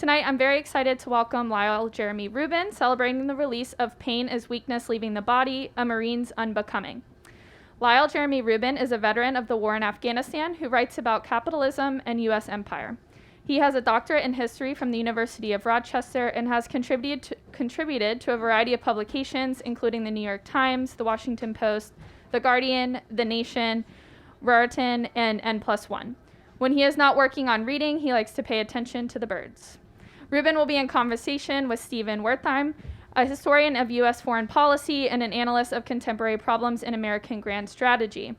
Tonight, I'm very excited to welcome Lyle Jeremy Rubin, celebrating the release of Pain is Weakness Leaving the Body, A Marine's Unbecoming. Lyle Jeremy Rubin is a veteran of the war in Afghanistan who writes about capitalism and U.S. empire. He has a doctorate in history from the University of Rochester and has contributed to a variety of publications, including the New York Times, the Washington Post, the Guardian, The Nation, Raritan, and N+1. When he is not working on reading, he likes to pay attention to the birds. Rubin will be in conversation with Stephen Wertheim, a historian of U.S. foreign policy and an analyst of contemporary problems in American grand strategy.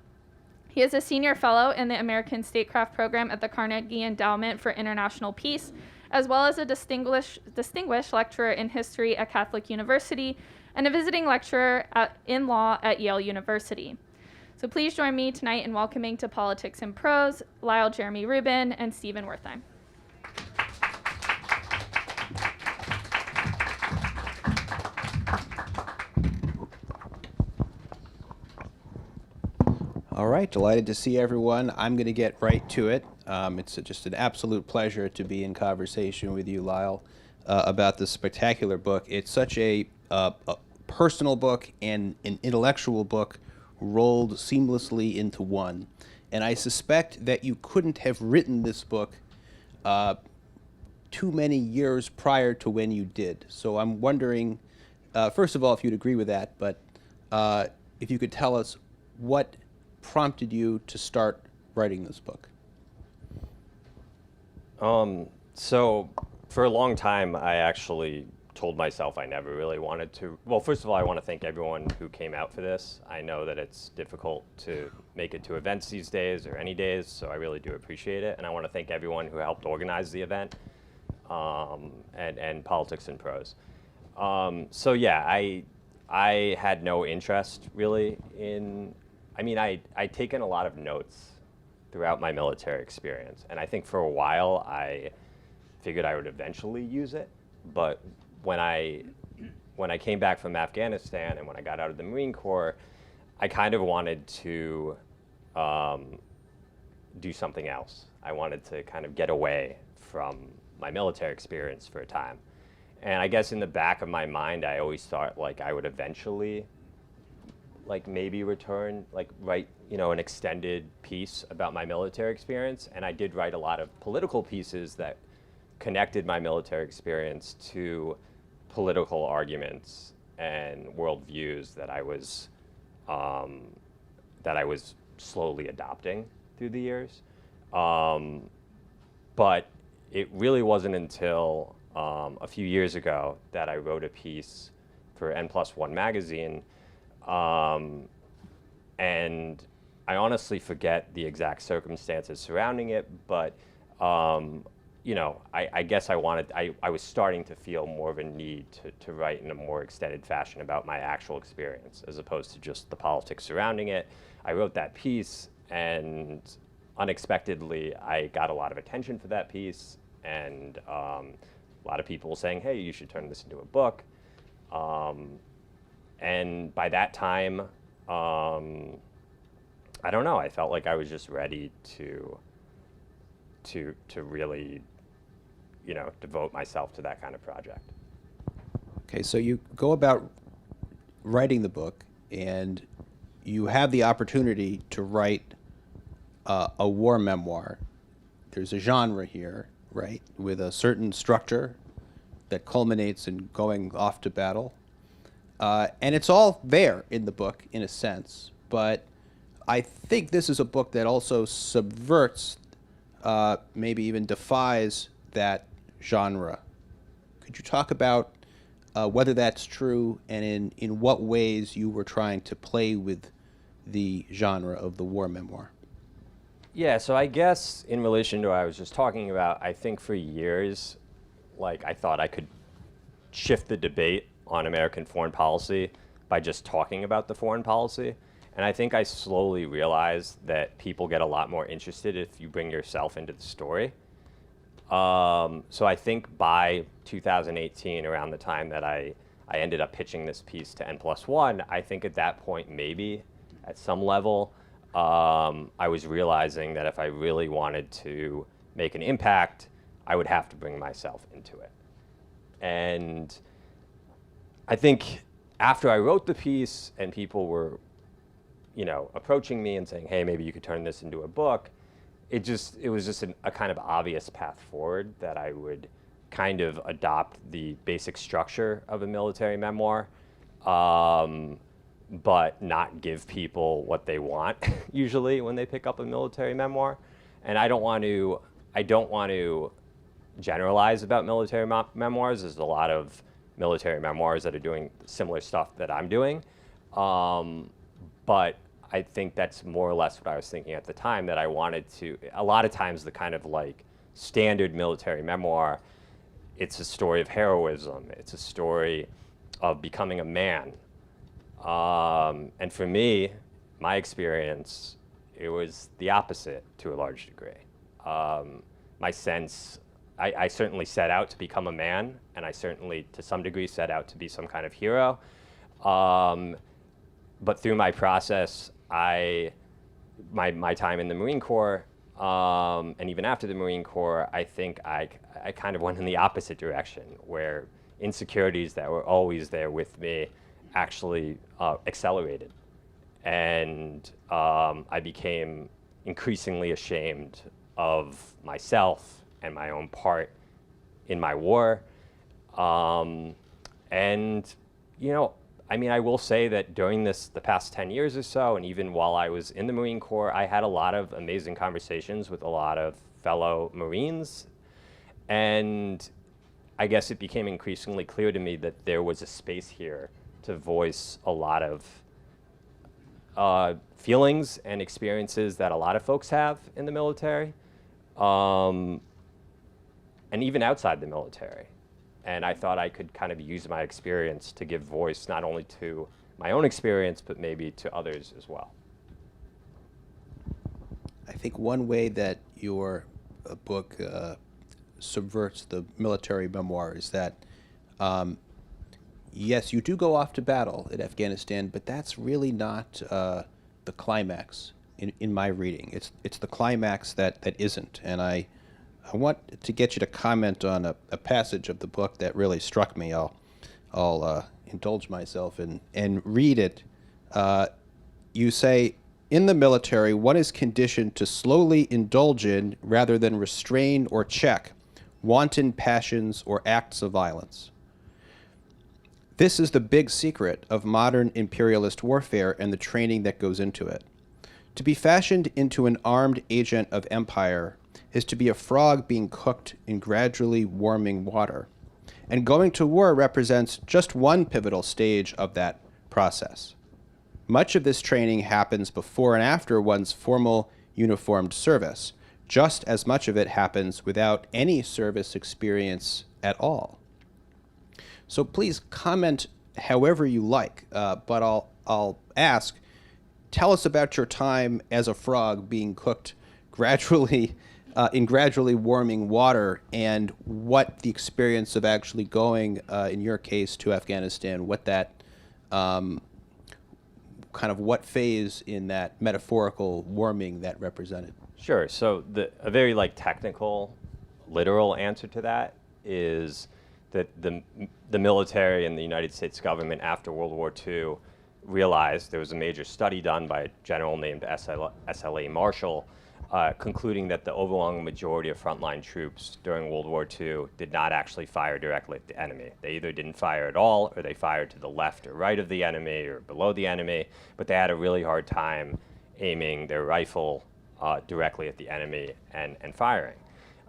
He is a senior fellow in the American Statecraft program at the Carnegie Endowment for International Peace, as well as a distinguished lecturer in history at Catholic University and a visiting lecturer in law at Yale University. So please join me tonight in welcoming to Politics in Prose, Lyle Jeremy Rubin and Stephen Wertheim. All right, delighted to see everyone. I'm going to get right to it. It's just an absolute pleasure to be in conversation with you, Lyle, about this spectacular book. It's such a personal book and an intellectual book rolled seamlessly into one. And I suspect that you couldn't have written this book too many years prior to when you did. So I'm wondering, first of all, if you'd agree with that, but if you could tell us what prompted you to start writing this book? So for a long time, I actually told myself I never really wanted to. Well, first of all, I want to thank everyone who came out for this. I know that it's difficult to make it to events these days or any days, so I really do appreciate it. And I want to thank everyone who helped organize the event and Politics in Prose. So yeah, I had no interest really in, I'd taken a lot of notes throughout my military experience, and I think for a while I figured I would eventually use it. But when I came back from Afghanistan and when I got out of the Marine Corps, I kind of wanted to do something else. I wanted to kind of get away from my military experience for a time. And I guess in the back of my mind, I always thought like I would eventually maybe return, write, an extended piece about my military experience. And I did write a lot of political pieces that connected my military experience to political arguments and worldviews that I was slowly adopting through the years. But it really wasn't until a few years ago that I wrote a piece for N+1 magazine. And I honestly forget the exact circumstances surrounding it, but I guess I was starting to feel more of a need to write in a more extended fashion about my actual experience as opposed to just the politics surrounding it. I wrote that piece, and unexpectedly I got a lot of attention for that piece, and a lot of people saying, hey, you should turn this into a book. And by that time, I don't know, I felt like I was just ready to really, devote myself to that kind of project. Okay, so you go about writing the book, and you have the opportunity to write a war memoir. There's a genre here, right, with a certain structure that culminates in going off to battle. And it's all there in the book, in a sense, but I think this is a book that also subverts, maybe even defies that genre. Could you talk about whether that's true and in what ways you were trying to play with the genre of the war memoir? Yeah, so I guess in relation to what I was just talking about, I think for years, I thought I could shift the debate on American foreign policy by just talking about the foreign policy. And I think I slowly realized that people get a lot more interested if you bring yourself into the story. So I think by 2018, around the time that I ended up pitching this piece to N+1, I think at that point, maybe at some level, I was realizing that if I really wanted to make an impact, I would have to bring myself into it. And I think after I wrote the piece and people were, approaching me and saying, hey, maybe you could turn this into a book, it was just a kind of obvious path forward that I would kind of adopt the basic structure of a military memoir, but not give people what they want usually when they pick up a military memoir. And I don't want to generalize about military memoirs. There's a lot of military memoirs that are doing similar stuff that I'm doing. But I think that's more or less what I was thinking at the time, that I wanted to, a lot of times the kind of like standard military memoir, it's a story of heroism. It's a story of becoming a man. And for me, my experience, it was the opposite to a large degree. My sense, I certainly set out to become a man, and I certainly, to some degree, set out to be some kind of hero. But through my process, my time in the Marine Corps, and even after the Marine Corps, I think I kind of went in the opposite direction, where insecurities that were always there with me actually accelerated. And I became increasingly ashamed of myself and my own part in my war. I will say that during the past 10 years or so, and even while I was in the Marine Corps, I had a lot of amazing conversations with a lot of fellow Marines. And I guess it became increasingly clear to me that there was a space here to voice a lot of feelings and experiences that a lot of folks have in the military, and even outside the military. And I thought I could kind of use my experience to give voice not only to my own experience, but maybe to others as well. I think one way that your book subverts the military memoir is that, yes, you do go off to battle in Afghanistan, but that's really not the climax in my reading. It's the climax that isn't. And I want to get you to comment on a passage of the book that really struck me. I'll indulge myself and read it. You say, in the military, one is conditioned to slowly indulge in, rather than restrain or check, wanton passions or acts of violence. This is the big secret of modern imperialist warfare and the training that goes into it. To be fashioned into an armed agent of empire is to be a frog being cooked in gradually warming water. And going to war represents just one pivotal stage of that process. Much of this training happens before and after one's formal uniformed service. Just as much of it happens without any service experience at all. So please comment however you like, but I'll ask, tell us about your time as a frog being cooked gradually in gradually warming water, and what the experience of actually going, in your case, to Afghanistan, what that what phase in that metaphorical warming that represented. Sure. So a very technical, literal answer to that is that the military and the United States government after World War II realized, there was a major study done by a general named S.L.A. Marshall, concluding that the overwhelming majority of frontline troops during World War II did not actually fire directly at the enemy. They either didn't fire at all, or they fired to the left or right of the enemy or below the enemy, but they had a really hard time aiming their rifle directly at the enemy and firing.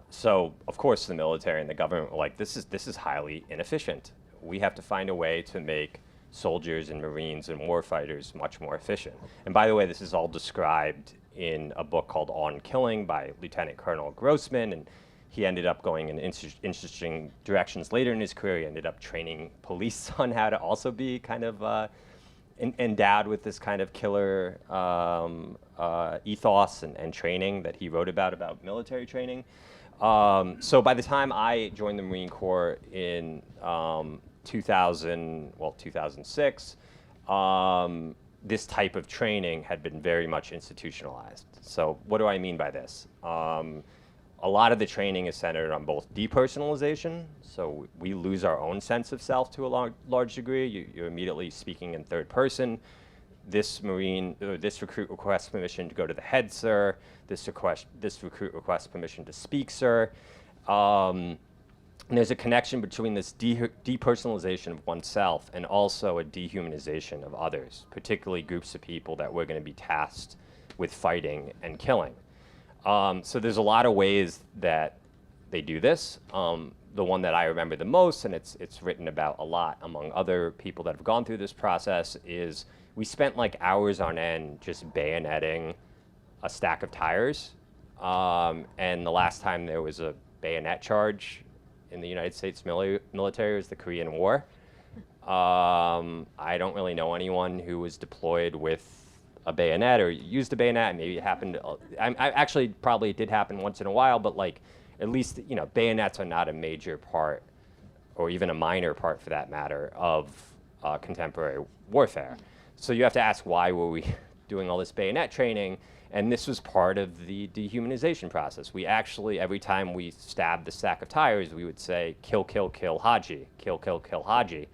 So, of course, the military and the government were like, this is highly inefficient. We have to find a way to make soldiers and Marines and warfighters much more efficient. And by the way, this is all described in a book called On Killing by Lieutenant Colonel Grossman, and he ended up going in interesting directions later in his career. He ended up training police on how to also be kind of endowed with this kind of killer ethos and training that he wrote about military training. So by the time I joined the Marine Corps in 2006, this type of training had been very much institutionalized. So what do I mean by this? A A lot of the training is centered on both depersonalization, so we lose our own sense of self to a large degree. You're immediately speaking in third person. This recruit requests permission to go to the head, sir. This recruit requests permission to speak, sir. And there's a connection between this depersonalization of oneself and also a dehumanization of others, particularly groups of people that we're going to be tasked with fighting and killing. So there's a lot of ways that they do this. The one that I remember the most, and it's written about a lot among other people that have gone through this process, is we spent like hours on end just bayoneting a stack of tires. And the last time there was a bayonet charge in the United States military was the Korean War. I don't really know anyone who was deployed with a bayonet or used a bayonet. Maybe it happened. I actually probably it did happen once in a while, but like at least bayonets are not a major part, or even a minor part for that matter, of contemporary warfare. So you have to ask, why were we doing all this bayonet training? And this was part of the dehumanization process. We actually, every time we stabbed the stack of tires, we would say, kill, kill, kill Haji, kill, kill, kill Haji.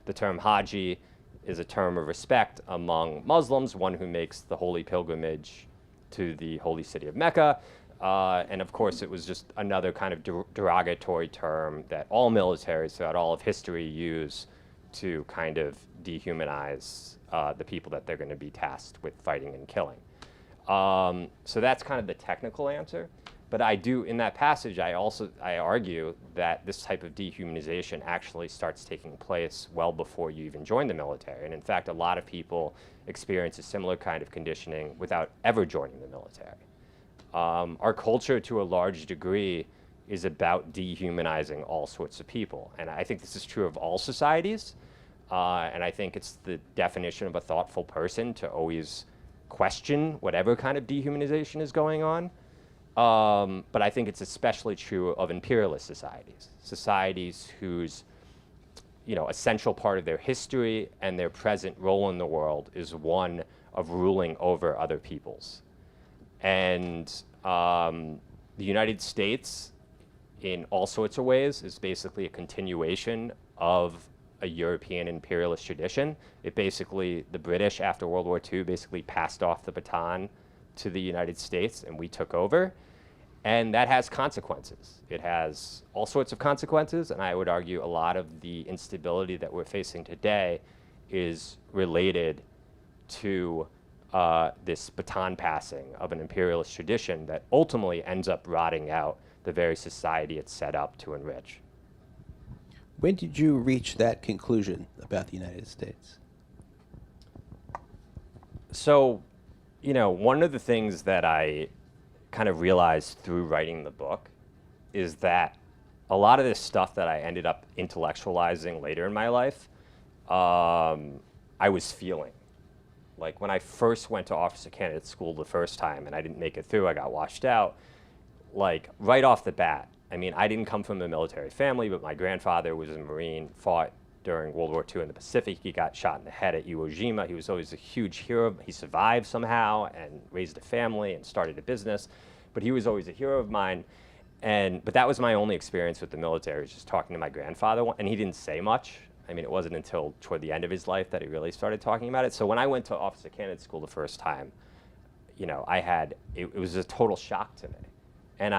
The term Haji is a term of respect among Muslims, one who makes the holy pilgrimage to the holy city of Mecca. And of course, it was just another kind of derogatory term that all militaries throughout all of history use to kind of dehumanize the people that they're going to be tasked with fighting and killing. So that's kind of the technical answer. But I do, in that passage, I argue that this type of dehumanization actually starts taking place well before you even join the military. And in fact, a lot of people experience a similar kind of conditioning without ever joining the military. Our culture, to a large degree, is about dehumanizing all sorts of people. And I think this is true of all societies. And I think it's the definition of a thoughtful person to always question whatever kind of dehumanization is going on. But I think it's especially true of imperialist societies whose essential part of their history and their present role in the world is one of ruling over other peoples. And the United States, in all sorts of ways, is basically a continuation of a European imperialist tradition. The British after World War II basically passed off the baton to the United States, and we took over. And that has consequences. It has all sorts of consequences, and I would argue a lot of the instability that we're facing today is related to this baton passing of an imperialist tradition that ultimately ends up rotting out the very society it's set up to enrich. When did you reach that conclusion about the United States? So, one of the things that I kind of realized through writing the book is that a lot of this stuff that I ended up intellectualizing later in my life, I was feeling. Like when I first went to officer candidate school the first time and I didn't make it through, I got washed out, like right off the bat. I mean, I didn't come from a military family, but my grandfather was a Marine, fought during World War II in the Pacific. He got shot in the head at Iwo Jima. He was always a huge hero. He survived somehow and raised a family and started a business, but he was always a hero of mine. But that was my only experience with the military, was just talking to my grandfather, and he didn't say much. I mean, it wasn't until toward the end of his life that he really started talking about it. So when I went to officer candidate school the first time, it was a total shock to me. And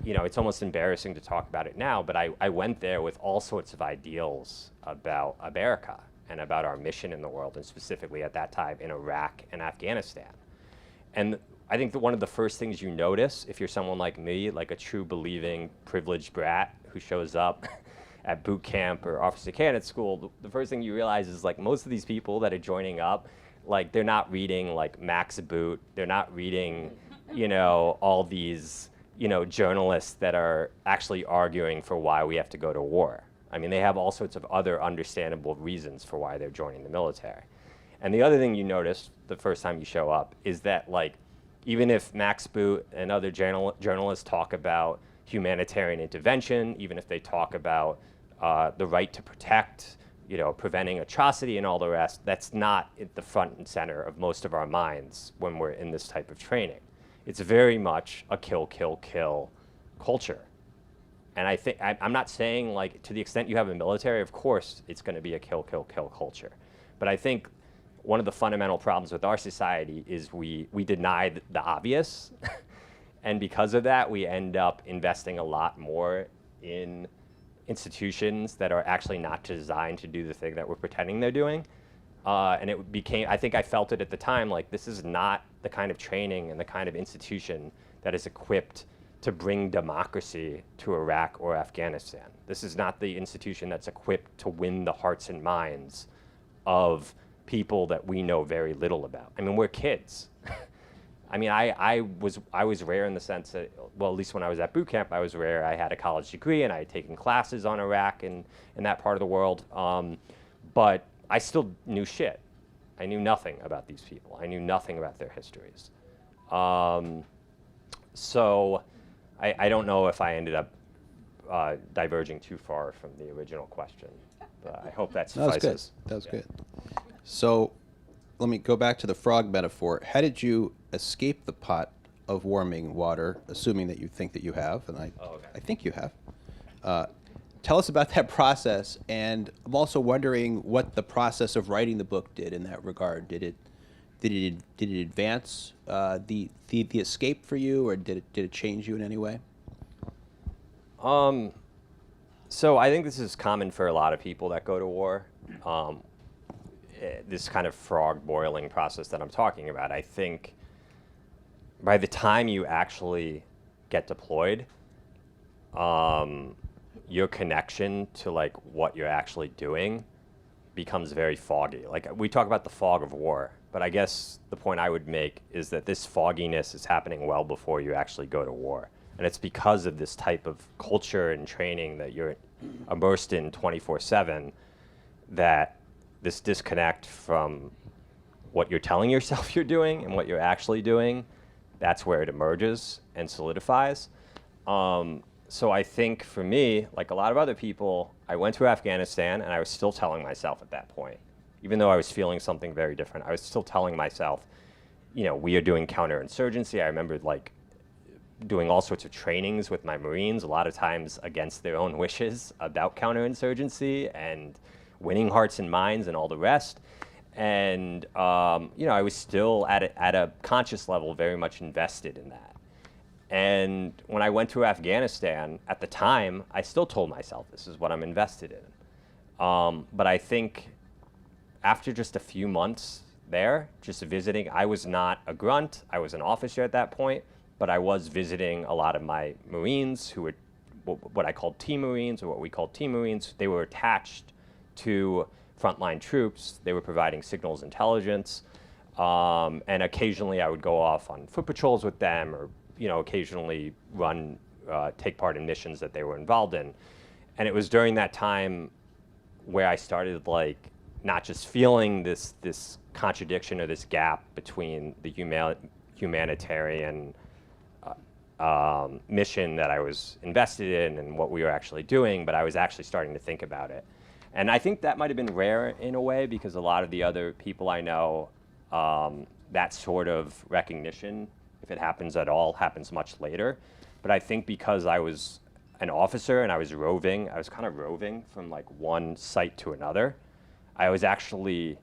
it's almost embarrassing to talk about it now, but I went there with all sorts of ideals about America and about our mission in the world, and specifically at that time in Iraq and Afghanistan. And I think that one of the first things you notice, if you're someone like me, like a true believing privileged brat who shows up at boot camp or officer candidate school, the first thing you realize is like most of these people that are joining up, like they're not reading like Max Boot, they're not reading, all these, journalists that are actually arguing for why we have to go to war. I mean, they have all sorts of other understandable reasons for why they're joining the military. And the other thing you notice the first time you show up is that, like, even if Max Boot and other journalists talk about humanitarian intervention, even if they talk about the right to protect, preventing atrocity and all the rest, that's not at the front and center of most of our minds when we're in this type of training. It's very much a kill, kill, kill culture. And I think, I'm not saying, like, to the extent you have a military, of course it's going to be a kill, kill, kill culture. But I think one of the fundamental problems with our society is we deny the obvious. And because of that, we end up investing a lot more in institutions that are actually not designed to do the thing that we're pretending they're doing. And it became, I think I felt it at the time, like, this is not the kind of training and the kind of institution that is equipped to bring democracy to Iraq or Afghanistan. This is not the institution that's equipped to win the hearts and minds of people that we know very little about. I mean, we're kids. I mean, I was rare in the sense that, well, at least when I was at boot camp, I was rare. I had a college degree and I had taken classes on Iraq and that part of the world. But I still knew shit. I knew nothing about these people. I knew nothing about their histories. So I don't know if I ended up diverging too far from the original question, but I hope that suffices. That was good. So let me go back to the frog metaphor. How did you escape the pot of warming water, assuming that you think that you have, and I think you have. Tell us about that process, and I'm also wondering what the process of writing the book did in that regard. Did it advance the escape for you, or did it change you in any way? So I think this is common for a lot of people that go to war. This kind of frog boiling process that I'm talking about. I think by the time you actually get deployed, your connection to, like, what you're actually doing becomes very foggy. Like, we talk about the fog of war, but I guess the point I would make is that this fogginess is happening well before you actually go to war. And it's because of this type of culture and training that you're immersed in 24/7 that this disconnect from what you're telling yourself you're doing and what you're actually doing, that's where it emerges and solidifies. So I think for me, like a lot of other people, I went to Afghanistan and I was still telling myself at that point, even though I was feeling something very different, I was still telling myself, you know, we are doing counterinsurgency. I remember, like, doing all sorts of trainings with my Marines, a lot of times against their own wishes, about counterinsurgency and winning hearts and minds and all the rest. And, you know, I was still at a conscious level very much invested in that. And when I went to Afghanistan, at the time, I still told myself this is what I'm invested in. But I think after just a few months there, just visiting, I was not a grunt. I was an officer at that point, but I was visiting a lot of my Marines who were what I called Team Marines, or what we called Team Marines. They were attached to frontline troops. They were providing signals intelligence. And occasionally I would go off on foot patrols with them, or, you know, occasionally take part in missions that they were involved in. And it was during that time where I started, like, not just feeling this contradiction or this gap between the humanitarian mission that I was invested in and what we were actually doing, but I was actually starting to think about it. And I think that might have been rare in a way, because a lot of the other people I know, that sort of recognition, if it happens at all, happens much later. But I think because I was an officer and I was kind of roving from, like, one site to another, I was actually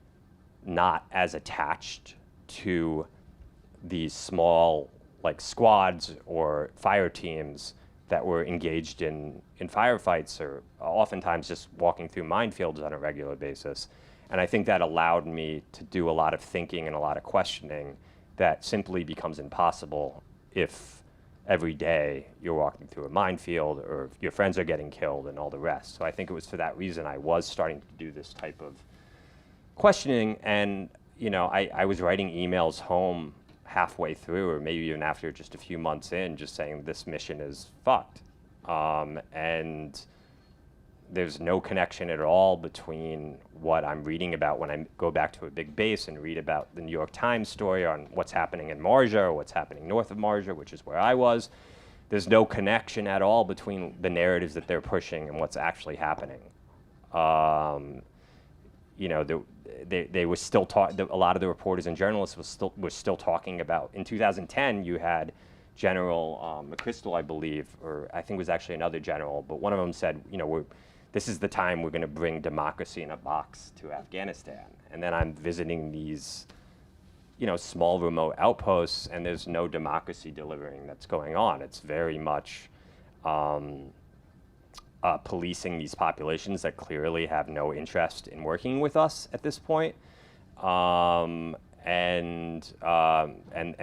not as attached to these small, like, squads or fire teams that were engaged in firefights, or oftentimes just walking through minefields on a regular basis. And I think that allowed me to do a lot of thinking and a lot of questioning that simply becomes impossible if every day you're walking through a minefield, or your friends are getting killed and all the rest. So I think it was for that reason I was starting to do this type of questioning. And, you know, I was writing emails home halfway through, or maybe even after just a few months in, just saying this mission is fucked. And there's no connection at all between what I'm reading about when I go back to a big base and read about the New York Times story on what's happening in Marja, or what's happening north of Marja, which is where I was. There's no connection at all between the narratives that they're pushing and what's actually happening. You know, they were still a lot of the reporters and journalists were still talking about, in 2010, you had General McChrystal, I believe, or I think it was actually another general, but one of them said, this is the time we're going to bring democracy in a box to Afghanistan. And then I'm visiting these, small remote outposts, and there's no democracy delivering that's going on. It's very much policing these populations that clearly have no interest in working with us at this point. And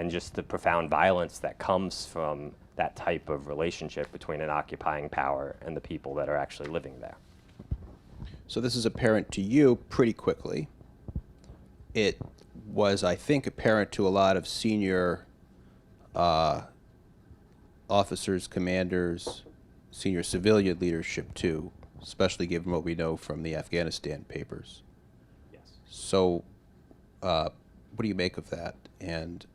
just the profound violence that comes from that type of relationship between an occupying power and the people that are actually living there. So this is apparent to you pretty quickly. It was, I think, apparent to a lot of senior officers, commanders, senior civilian leadership too, especially given what we know from the Afghanistan papers. Yes. So what do you make of that? And,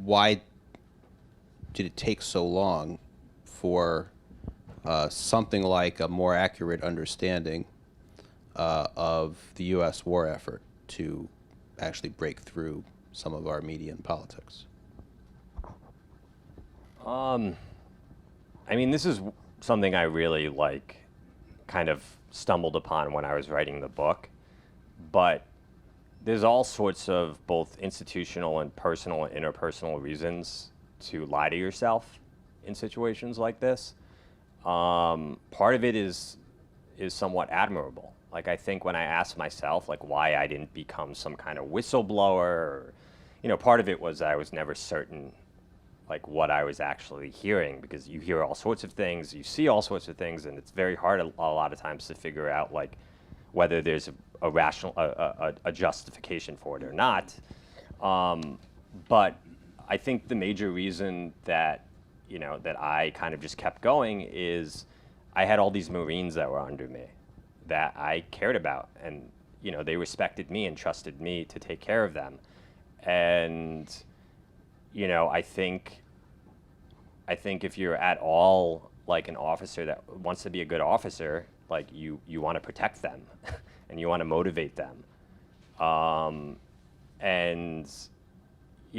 why did it take so long for something like a more accurate understanding of the U.S. war effort to actually break through some of our media and politics? This is something I really kind of stumbled upon when I was writing the book, but there's all sorts of both institutional and personal and interpersonal reasons to lie to yourself in situations like this. Part of it is somewhat admirable. I think when I asked myself why I didn't become some kind of whistleblower, or, part of it was I was never certain what I was actually hearing, because you hear all sorts of things, you see all sorts of things, and it's very hard a lot of times to figure out whether there's a rational a justification for it or not. But I think the major reason that that I kind of just kept going is I had all these Marines that were under me that I cared about, and they respected me and trusted me to take care of them. And I think if you're at all an officer that wants to be a good officer, you want to protect them and you want to motivate them. And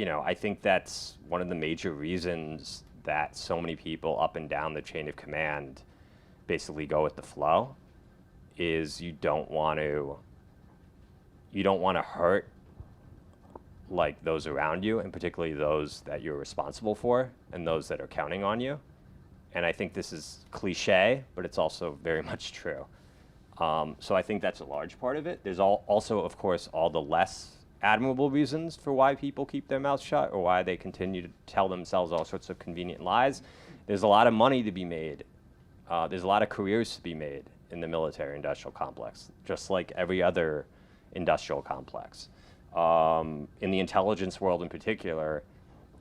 I think that's one of the major reasons that so many people up and down the chain of command basically go with the flow, is you don't want to hurt those around you, and particularly those that you're responsible for and those that are counting on you. And I think this is cliche, but it's also very much true. So I think that's a large part of it. There's also, of course, all the less admirable reasons for why people keep their mouths shut or why they continue to tell themselves all sorts of convenient lies. There's a lot of money to be made. There's a lot of careers to be made in the military-industrial complex, just like every other industrial complex. In the intelligence world in particular,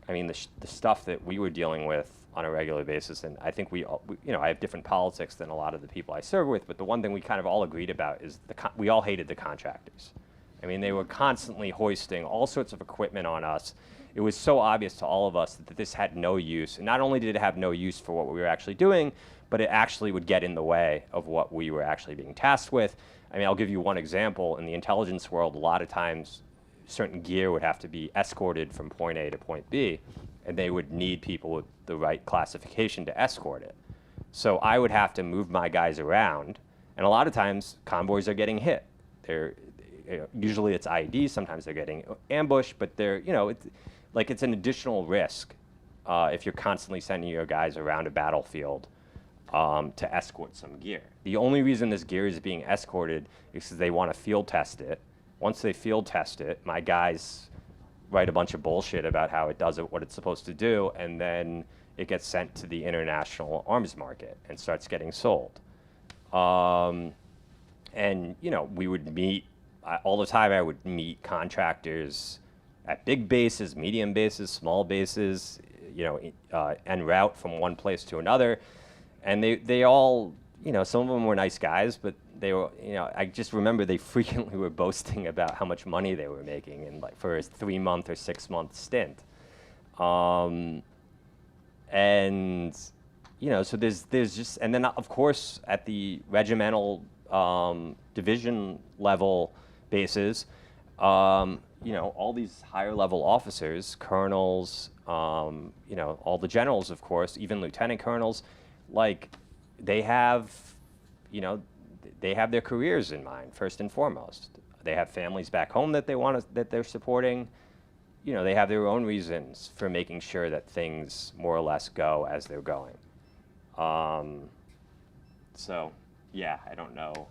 the stuff that we were dealing with on a regular basis, and I think I have different politics than a lot of the people I serve with, but the one thing we kind of all agreed about is we all hated the contractors. They were constantly hoisting all sorts of equipment on us. It was so obvious to all of us that this had no use, and not only did it have no use for what we were actually doing, but it actually would get in the way of what we were actually being tasked with. I'll give you one example. In the intelligence world, a lot of times certain gear would have to be escorted from point A to point B, and they would need people with the right classification to escort it. So I would have to move my guys around, and a lot of times convoys are getting hit. Usually it's IED, sometimes they're getting ambushed, but it's an additional risk if you're constantly sending your guys around a battlefield to escort some gear. The only reason this gear is being escorted is because they want to field test it. Once they field test it, my guys write a bunch of bullshit about how it does what it's supposed to do, and then it gets sent to the international arms market and starts getting sold. And we would meet all the time. I would meet contractors at big bases, medium bases, small bases, en route from one place to another. And they all, some of them were nice guys, but they were, I just remember they frequently were boasting about how much money they were making in for a 3-month or 6-month stint. And, so there's just, and then of course at the regimental division level bases, all these higher level officers, colonels, all the generals, of course, even lieutenant colonels, like they have, they have their careers in mind first and foremost. They have families back home that that they're supporting. They have their own reasons for making sure that things more or less go as they're going. So, yeah, I don't know.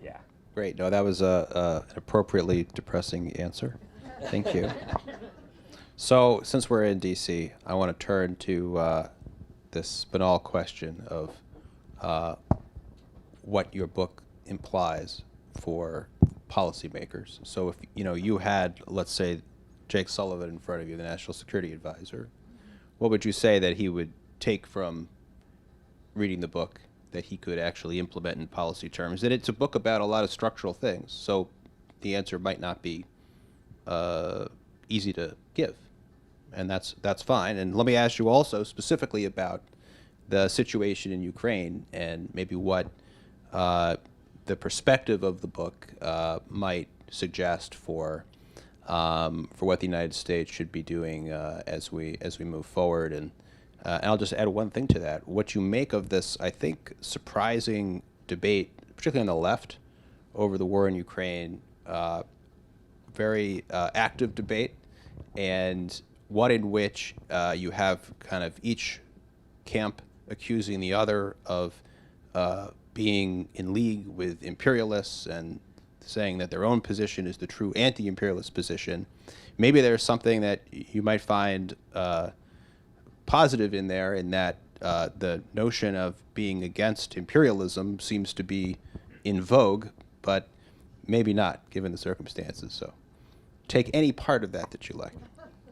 Yeah. Great. No, that was an appropriately depressing answer. Thank you. So, since we're in D.C., I want to turn to this banal question of what your book implies for policymakers. So, if you had, let's say, Jake Sullivan in front of you, the National Security Advisor, what would you say that he would take from reading the book that he could actually implement in policy terms? And it's a book about a lot of structural things, so the answer might not be easy to give, and that's fine. And let me ask you also specifically about the situation in Ukraine and maybe what the perspective of the book might suggest for what the United States should be doing as we move forward. And I'll just add one thing to that. What you make of this, I think, surprising debate, particularly on the left, over the war in Ukraine, very active debate, and one in which you have kind of each camp accusing the other of being in league with imperialists and saying that their own position is the true anti-imperialist position. Maybe there's something that you might find positive in there, in that the notion of being against imperialism seems to be in vogue, but maybe not given the circumstances. So take any part of that you like.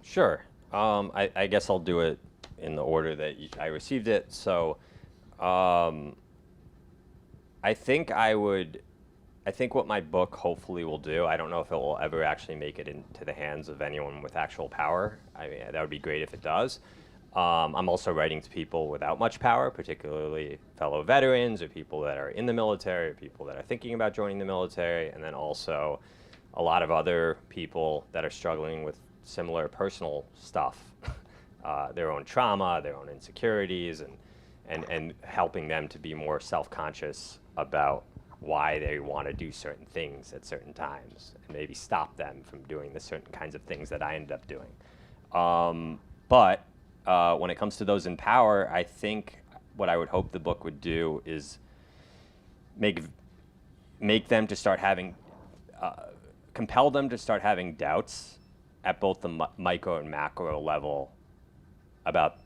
Sure. I guess I'll do it in the order that I received it. So I think what my book hopefully will do, I don't know if it will ever actually make it into the hands of anyone with actual power. I mean, that would be great if it does. I'm also writing to people without much power, particularly fellow veterans or people that are in the military or people that are thinking about joining the military, and then also a lot of other people that are struggling with similar personal stuff, their own trauma, their own insecurities, and helping them to be more self-conscious about why they want to do certain things at certain times, and maybe stop them from doing the certain kinds of things that I ended up doing. But when it comes to those in power, I think what I would hope the book would do is make them to start having, compel them to start having doubts at both the micro and macro level about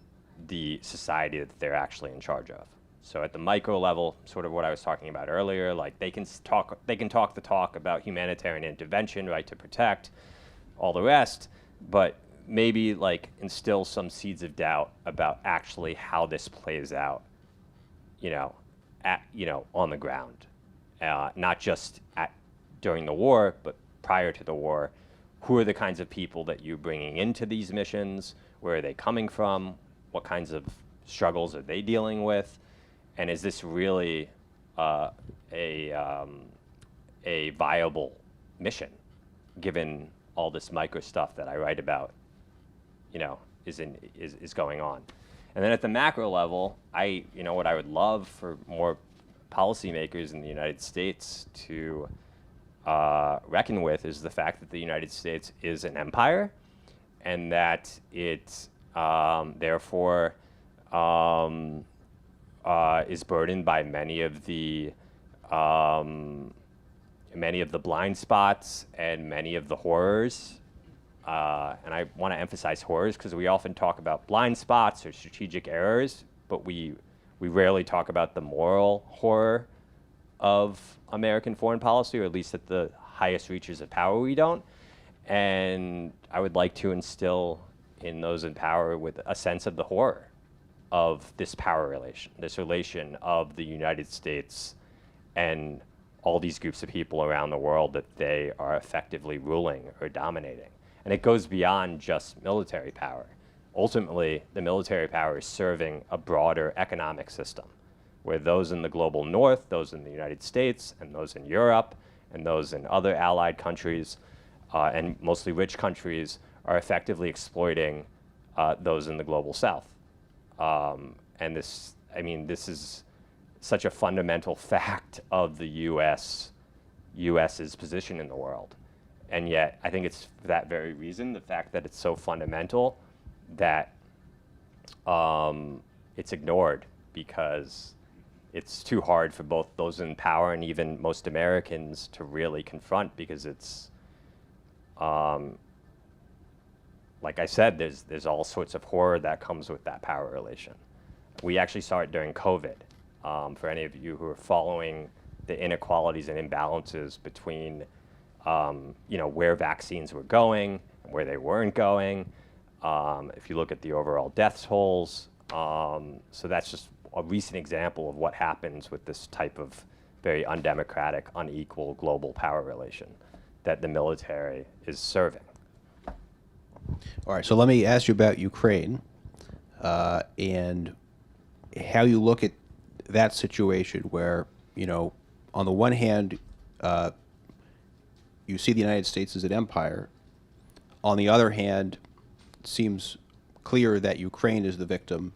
the society that they're actually in charge of. So at the micro level, sort of what I was talking about earlier, like they can talk the talk about humanitarian intervention, right to protect, all the rest, but maybe like instill some seeds of doubt about actually how this plays out, on the ground, not just during the war, but prior to the war. Who are the kinds of people that you're bringing into these missions? Where are they coming from? What kinds of struggles are they dealing with? And is this really a viable mission, given all this micro stuff that I write about, is going on? And then at the macro level, what I would love for more policymakers in the United States to reckon with is the fact that the United States is an empire, and that it therefore is burdened by many of the blind spots and many of the horrors. And I want to emphasize horrors because we often talk about blind spots or strategic errors, but we rarely talk about the moral horror of American foreign policy, or at least at the highest reaches of power we don't. And I would like to instill in those in power with a sense of the horror of this power relation, this relation of the United States and all these groups of people around the world that they are effectively ruling or dominating. And it goes beyond just military power. Ultimately, the military power is serving a broader economic system, where those in the global north, those in the United States, and those in Europe, and those in other allied countries, and mostly rich countries, are effectively exploiting those in the global south. And this is such a fundamental fact of the US's position in the world. And yet, I think it's for that very reason, the fact that it's so fundamental, that it's ignored, because it's too hard for both those in power and even most Americans to really confront, because it's, like I said, there's all sorts of horror that comes with that power relation. We actually saw it during COVID. For any of you who are following the inequalities and imbalances between, where vaccines were going and where they weren't going. If you look at the overall death tolls, so that's just a recent example of what happens with this type of very undemocratic, unequal global power relation that the military is serving. All right, so let me ask you about Ukraine and how you look at that situation where, on the one hand, you see the United States as an empire. On the other hand, it seems clear that Ukraine is the victim,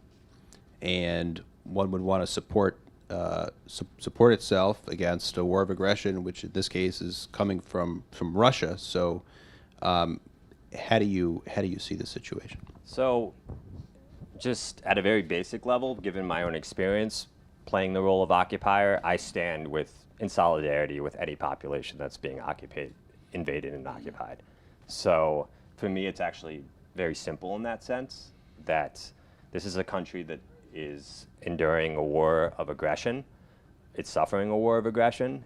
and one would want to support itself against a war of aggression, which in this case is coming from Russia. So, how do you see the situation? So, just at a very basic level, given my own experience playing the role of occupier, I stand in solidarity with any population that's being invaded and occupied. So for me, it's actually very simple in that sense, that this is a country that is enduring a war of aggression. It's suffering a war of aggression.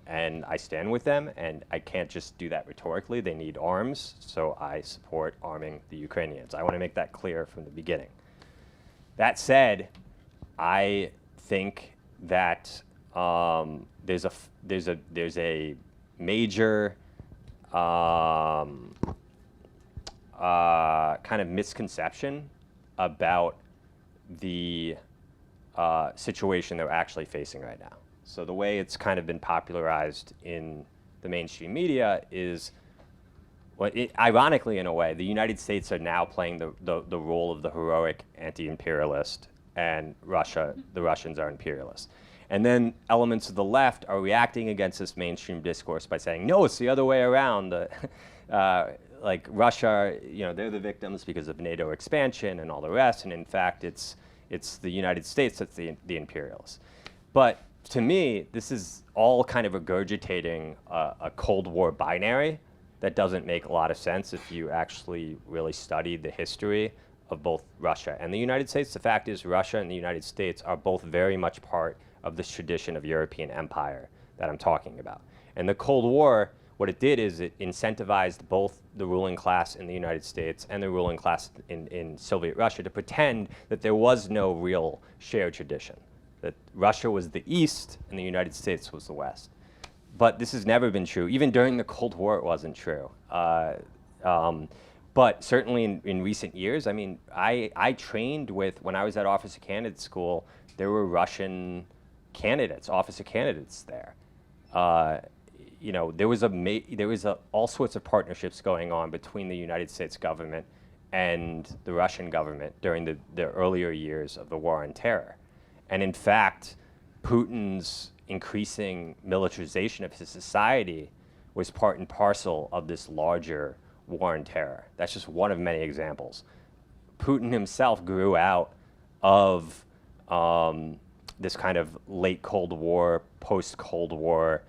And I stand with them, and I can't just do that rhetorically. They need arms, so I support arming the Ukrainians. I want to make that clear from the beginning. That said, I think that there's a major kind of misconception about the situation that we're actually facing right now. So the way it's kind of been popularized in the mainstream media is, ironically in a way, the United States are now playing the role of the heroic anti-imperialist, and the Russians are imperialists. And then elements of the left are reacting against this mainstream discourse by saying, no, it's the other way around. Like Russia, they're the victims because of NATO expansion and all the rest, and in fact, it's the United States that's the imperialists. But to me, this is all kind of regurgitating a Cold War binary that doesn't make a lot of sense if you actually really study the history of both Russia and the United States. The fact is, Russia and the United States are both very much part of this tradition of European empire that I'm talking about. And the Cold War, what it did is it incentivized both the ruling class in the United States and the ruling class in Soviet Russia to pretend that there was no real shared tradition, that Russia was the East and the United States was the West. But this has never been true. Even during the Cold War, it wasn't true. But certainly in recent years, I trained with, when I was at Officer Candidate School, there were Russian candidates, officer candidates there. There was all sorts of partnerships going on between the United States government and the Russian government during the earlier years of the War on Terror. And in fact, Putin's increasing militarization of his society was part and parcel of this larger War on Terror. That's just one of many examples. Putin himself grew out of this kind of late Cold War, post-Cold War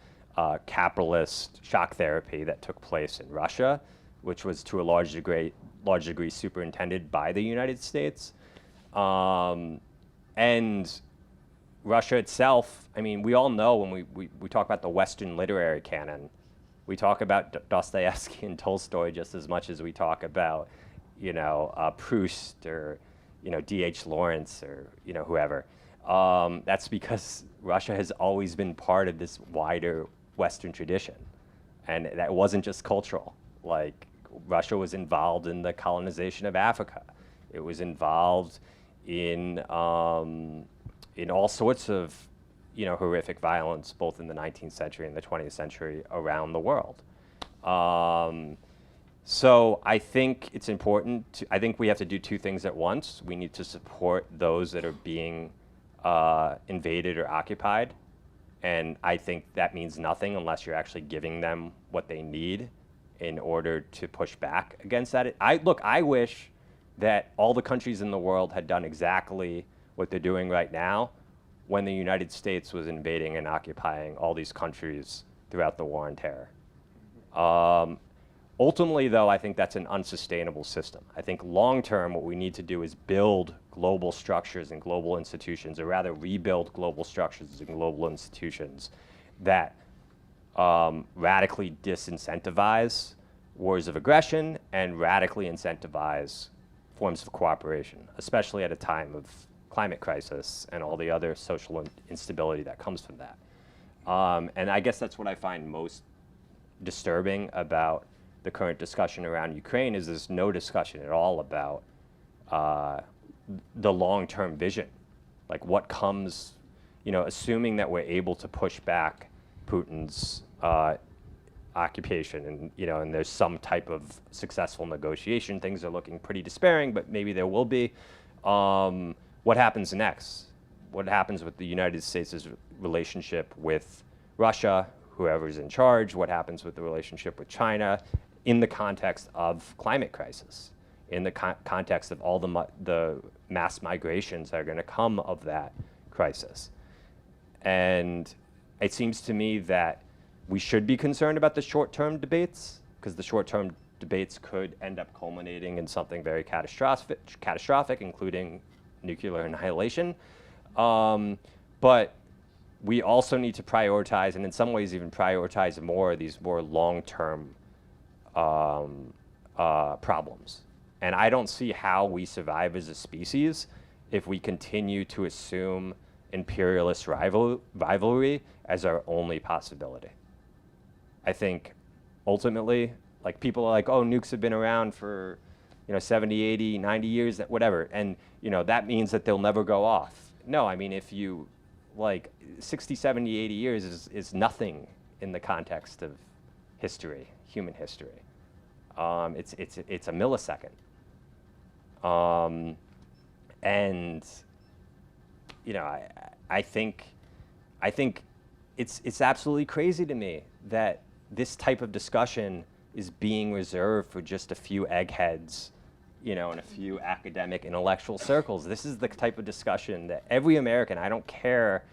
capitalist shock therapy that took place in Russia, which was to a large degree superintended by the United States. And Russia itself, we all know when we talk about the Western literary canon, we talk about Dostoevsky and Tolstoy just as much as we talk about, Proust or, D.H. Lawrence or, whoever. That's because Russia has always been part of this wider Western tradition. And that wasn't just cultural. Like, Russia was involved in the colonization of Africa. It was involved in all sorts of horrific violence both in the 19th century and the 20th century around the world. So I think it's important I think we have to do two things at once. We need to support those that are being invaded or occupied. And I think that means nothing unless you're actually giving them what they need in order to push back against that. I wish that all the countries in the world had done exactly what they're doing right now when the United States was invading and occupying all these countries throughout the War on Terror. Ultimately, though, I think that's an unsustainable system. I think long-term, what we need to do is build global structures and global institutions, or rather rebuild global structures and global institutions that radically disincentivize wars of aggression and radically incentivize forms of cooperation, especially at a time of climate crisis and all the other social instability that comes from that. And I guess that's what I find most disturbing about the current discussion around Ukraine is there's no discussion at all about the long-term vision, like what comes, assuming that we're able to push back Putin's occupation and there's some type of successful negotiation. Things are looking pretty despairing, but maybe there will be. What happens next? What happens with the United States' relationship with Russia, whoever's in charge? What happens with the relationship with China in the context of climate crisis, in the context of all the mass migrations that are going to come of that crisis? And it seems to me that we should be concerned about the short-term debates, because the short-term debates could end up culminating in something very catastrophic, including nuclear annihilation. But we also need to prioritize, and in some ways even prioritize more, these more long-term problems. And I don't see how we survive as a species if we continue to assume imperialist rivalry as our only possibility. I think ultimately, like, people are like, oh, nukes have been around for 70, 80, 90 years, whatever, and that means that they'll never go off. No, I mean, if you, 60, 70, 80 years is nothing in the context of history, human history. It's a millisecond. And I think it's absolutely crazy to me that this type of discussion is being reserved for just a few eggheads, in a few academic intellectual circles. This is the type of discussion that every American, I don't care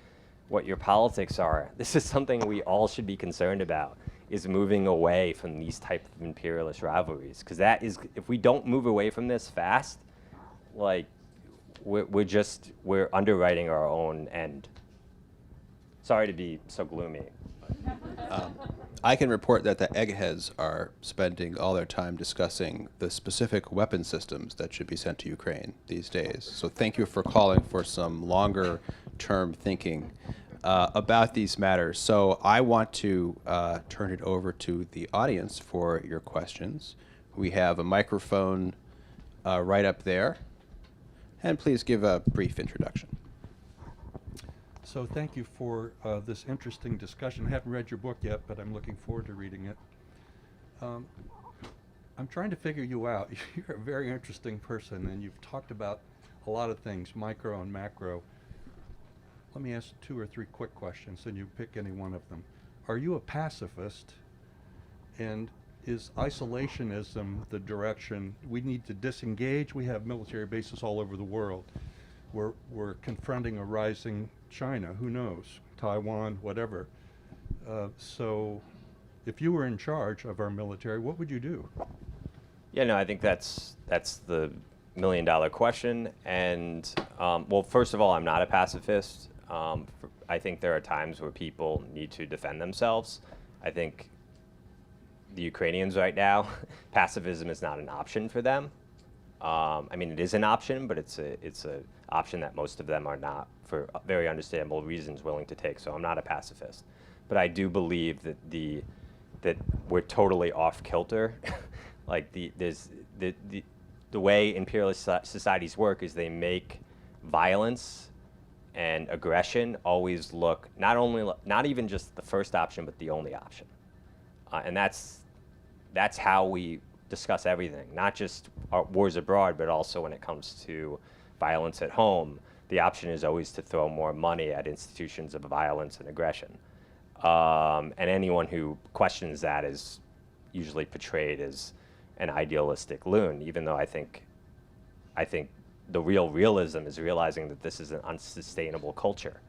what your politics are, this is something we all should be concerned about, is moving away from these type of imperialist rivalries. Because that is, if we don't move away from this fast, we're underwriting our own end. Sorry to be so gloomy. I can report that the eggheads are spending all their time discussing the specific weapon systems that should be sent to Ukraine these days. So thank you for calling for some longer-term thinking about these matters. So I want to turn it over to the audience for your questions. We have a microphone right up there. And please give a brief introduction. So thank you for this interesting discussion. I haven't read your book yet, but I'm looking forward to reading it. I'm trying to figure you out. You're a very interesting person, and you've talked about a lot of things, micro and macro. Let me ask 2 or 3 quick questions, and you pick any one of them. Are you a pacifist? And is isolationism the direction? We need to disengage. We have military bases all over the world. We're confronting a rising China, who knows, Taiwan, whatever. So if you were in charge of our military, what would you do? Yeah, no, I think that's the million-dollar question. And well, first of all, I'm not a pacifist. I think there are times where people need to defend themselves. I think the Ukrainians right now, pacifism is not an option for them. I mean, it is an option, but it's a option that most of them are not, for very understandable reasons, willing to take. So I'm not a pacifist, but I do believe that we're totally off kilter. Like the way imperialist societies work is they make violence and aggression always look not even just the first option, but the only option. And that's how we discuss everything, not just wars abroad, but also when it comes to violence at home. The option is always to throw more money at institutions of violence and aggression. And anyone who questions that is usually portrayed as an idealistic loon, even though I think the real realism is realizing that this is an unsustainable culture.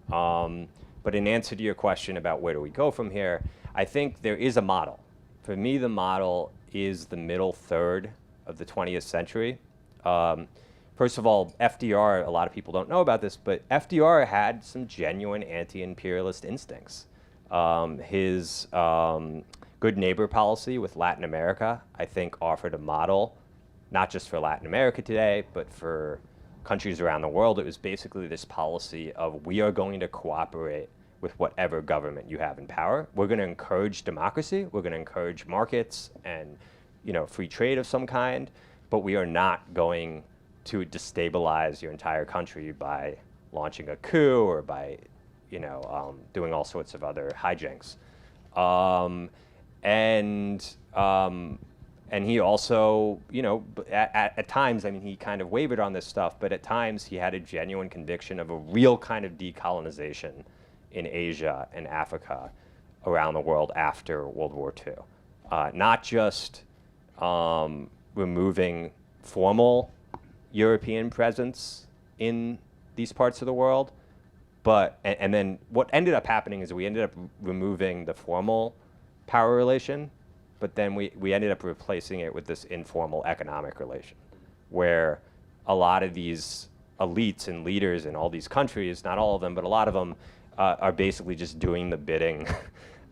But in answer to your question about where do we go from here, I think there is a model. For me, the model is the middle third of the 20th century. First of all, FDR, a lot of people don't know about this, but FDR had some genuine anti-imperialist instincts. His good neighbor policy with Latin America, I think, offered a model, not just for Latin America today, but for countries around the world. It was basically this policy of, we are going to cooperate with whatever government you have in power. We're going to encourage democracy. We're going to encourage markets and, free trade of some kind, but we are not going to destabilize your entire country by launching a coup or by, doing all sorts of other hijinks. And he also, at times, he kind of wavered on this stuff, but at times he had a genuine conviction of a real kind of decolonization in Asia and Africa around the world after World War II. Not just removing formal European presence in these parts of the world, but, and then what ended up happening is we ended up removing the formal power relation, but then we ended up replacing it with this informal economic relation, where a lot of these elites and leaders in all these countries, not all of them, but a lot of them, are basically just doing the bidding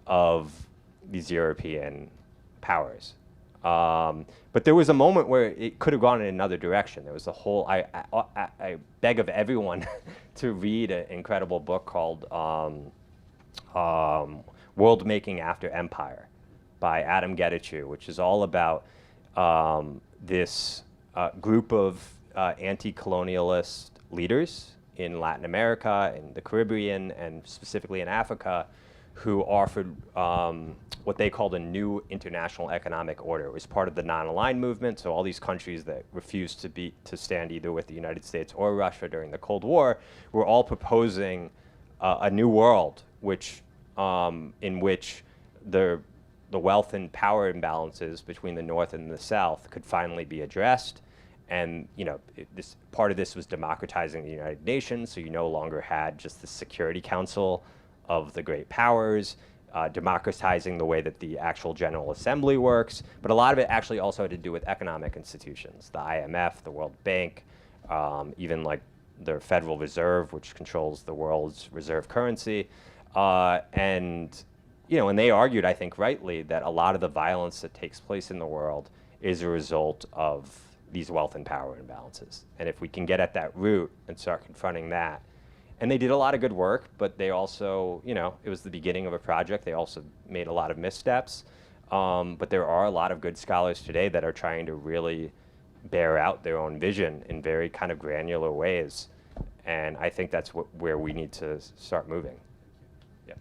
of these European powers. But there was a moment where it could have gone in another direction. There was a whole, I beg of everyone to read an incredible book called World Making After Empire by Adam Getachew, which is all about this group of anti-colonialist leaders in Latin America, in the Caribbean, and specifically in Africa, who offered what they called a new international economic order. It was part of the non-aligned movement, so all these countries that refused to stand either with the United States or Russia during the Cold War were all proposing a new world, which in which the wealth and power imbalances between the North and the South could finally be addressed. And this part of this was democratizing the United Nations, so you no longer had just the Security Council of the great powers, democratizing the way that the actual General Assembly works. But a lot of it actually also had to do with economic institutions, the IMF, the World Bank, even like the Federal Reserve, which controls the world's reserve currency. And they argued, I think rightly, that a lot of the violence that takes place in the world is a result of these wealth and power imbalances. And if we can get at that root and start confronting that, and they did a lot of good work, but they also, it was the beginning of a project. They also made a lot of missteps. But there are a lot of good scholars today that are trying to really bear out their own vision in very kind of granular ways. And I think that's where we need to start moving. Yeah.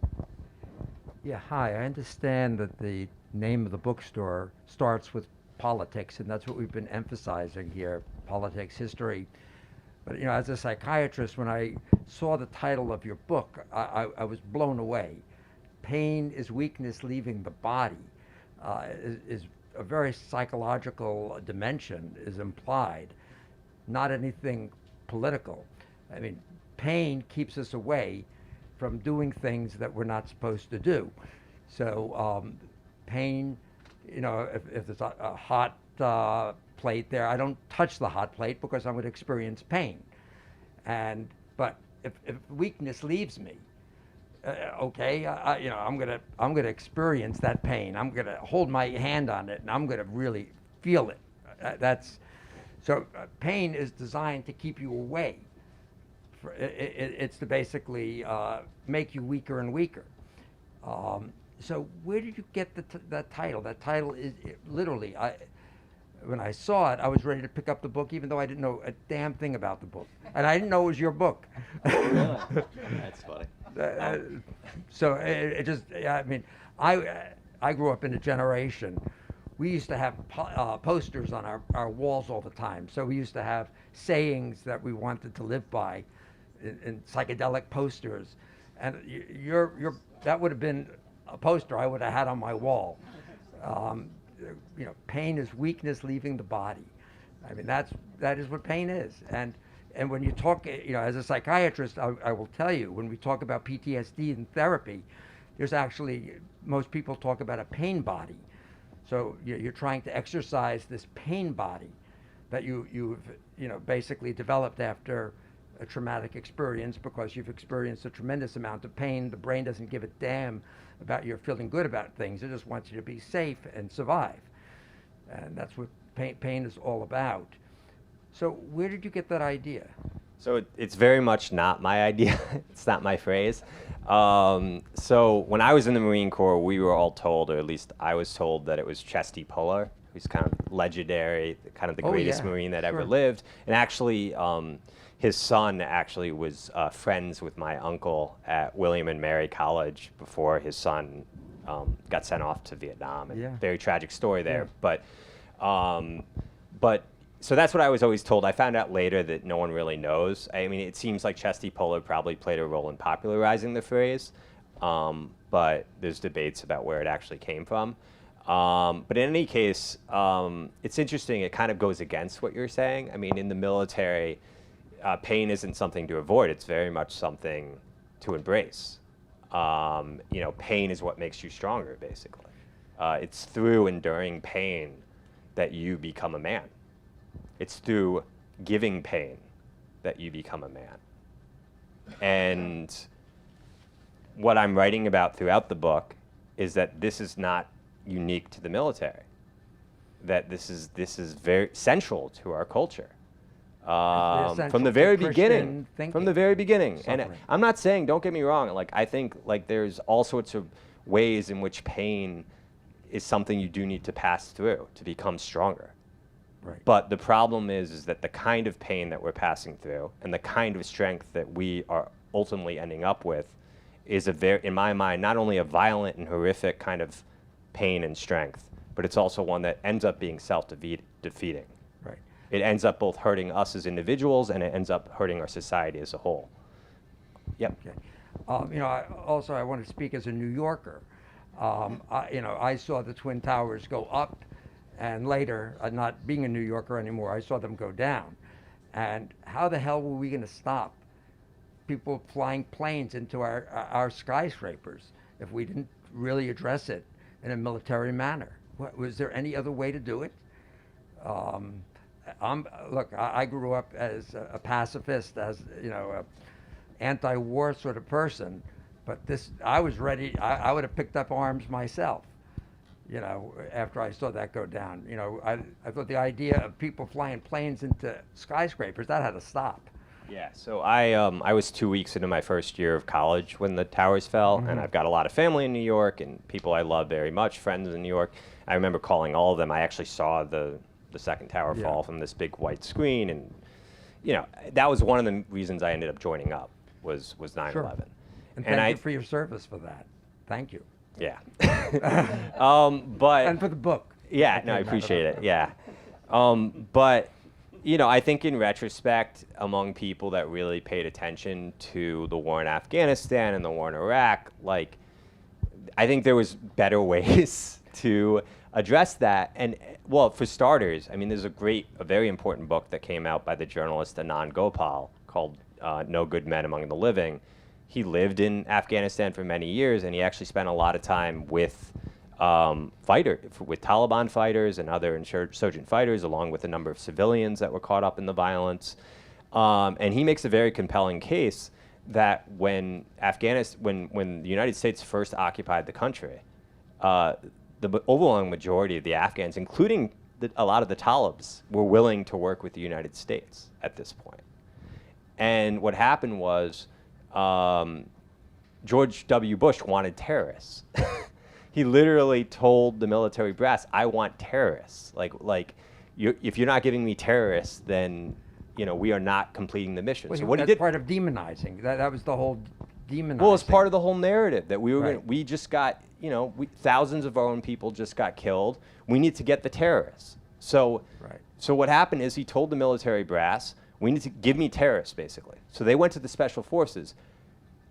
Yeah, hi. I understand that the name of the bookstore starts with politics, and that's what we've been emphasizing here, politics, history. But as a psychiatrist, when I saw the title of your book, I was blown away. Pain is weakness leaving the body is a very psychological dimension is implied, not anything political. Pain keeps us away from doing things that we're not supposed to do. So pain, if there's a hot plate there, I don't touch the hot plate because I'm going to experience pain. But if weakness leaves me, okay, I'm gonna experience that pain. I'm gonna hold my hand on it, and I'm gonna really feel it. Pain is designed to keep you away. It's to basically make you weaker and weaker. So where did you get that title? That title is literally, when I saw it, I was ready to pick up the book, even though I didn't know a damn thing about the book, and I didn't know it was your book. That's funny. So it just, I mean, I grew up in a generation. We used to have posters on our walls all the time. So we used to have sayings that we wanted to live by in psychedelic posters. And that would have been a poster I would have had on my wall. You know, pain is weakness leaving the body. I mean, that is what pain is. And when you talk, you know, as a psychiatrist, I will tell you, when we talk about PTSD in therapy, there's actually, most people talk about a pain body. So you're trying to exercise this pain body that you've basically developed after a traumatic experience, because you've experienced a tremendous amount of pain. The brain doesn't give a damn about your feeling good about things. It just wants you to be safe and survive. And that's what pain is all about. So where did you get that idea? So it's very much not my idea. It's not my phrase. So when I was in the Marine Corps, we were all told, or at least I was told, that it was Chesty Puller, who's kind of legendary, kind of the greatest Marine that ever lived. And actually, his son actually was friends with my uncle at William and Mary College before his son got sent off to Vietnam. And very tragic story there. But so that's what I was always told. I found out later that no one really knows. I mean, it seems like Chesty Puller probably played a role in popularizing the phrase, but there's debates about where it actually came from. But in any case, it's interesting. It kind of goes against what you're saying. I mean, in the military, pain isn't something to avoid. It's very much something to embrace. You know, pain is what makes you stronger, basically. It's through enduring pain that you become a man. It's through giving pain that you become a man. And what I'm writing about throughout the book is that this is not unique to the military, that this is very central to our culture. From the very beginning. From the very beginning. And I'm not saying, don't get me wrong, like I think like there's all sorts of ways in which pain is something you do need to pass through to become stronger. Right. But the problem is that the kind of pain that we're passing through and the kind of strength that we are ultimately ending up with is in my mind, not only a violent and horrific kind of pain and strength, but it's also one that ends up being self-defeating. Right. It ends up both hurting us as individuals and it ends up hurting our society as a whole. Yep. Okay. You know, I want to speak as a New Yorker. I saw the Twin Towers go up, and later, not being a New Yorker anymore, I saw them go down. And how the hell were we going to stop people flying planes into our skyscrapers if we didn't really address it in a military manner? Was there any other way to do it? Look, I grew up as a pacifist, as a anti-war sort of person, but I was ready. I would have picked up arms myself, after I saw that go down. I thought the idea of people flying planes into skyscrapers, that had to stop. Yeah, so I was 2 weeks into my first year of college when the towers fell, and I've got a lot of family in New York and people I love very much, friends in New York. I remember calling all of them. I actually saw the second tower fall from this big white screen, and that was one of the reasons I ended up joining up was 9/11. Sure. And thank you for your service for that. Thank you. Yeah. But and for the book. Yeah, no, I appreciate it. Yeah. But I think in retrospect, among people that really paid attention to the war in Afghanistan and the war in Iraq, I think there was better ways to address that. And well, for starters, I mean, there's a very important book that came out by the journalist Anand Gopal called No Good Men Among the Living. He lived in Afghanistan for many years, and he actually spent a lot of time with with Taliban fighters and other insurgent fighters, along with a number of civilians that were caught up in the violence. And he makes a very compelling case that when the United States first occupied the country, the overwhelming majority of the Afghans, including a lot of the Talibs, were willing to work with the United States at this point. And what happened was George W. Bush wanted terrorists. He literally told the military brass, "I want terrorists." if you're not giving me terrorists, then we are not completing the mission. Well, So what he that's did, part of demonizing. That was the whole demonizing. well, it's part of the whole narrative that Right. we just got, thousands of our own people just got killed. We need to get the terrorists. So, Right. so what happened is he told the military brass, we need to give me terrorists, basically. So they went to the special forces.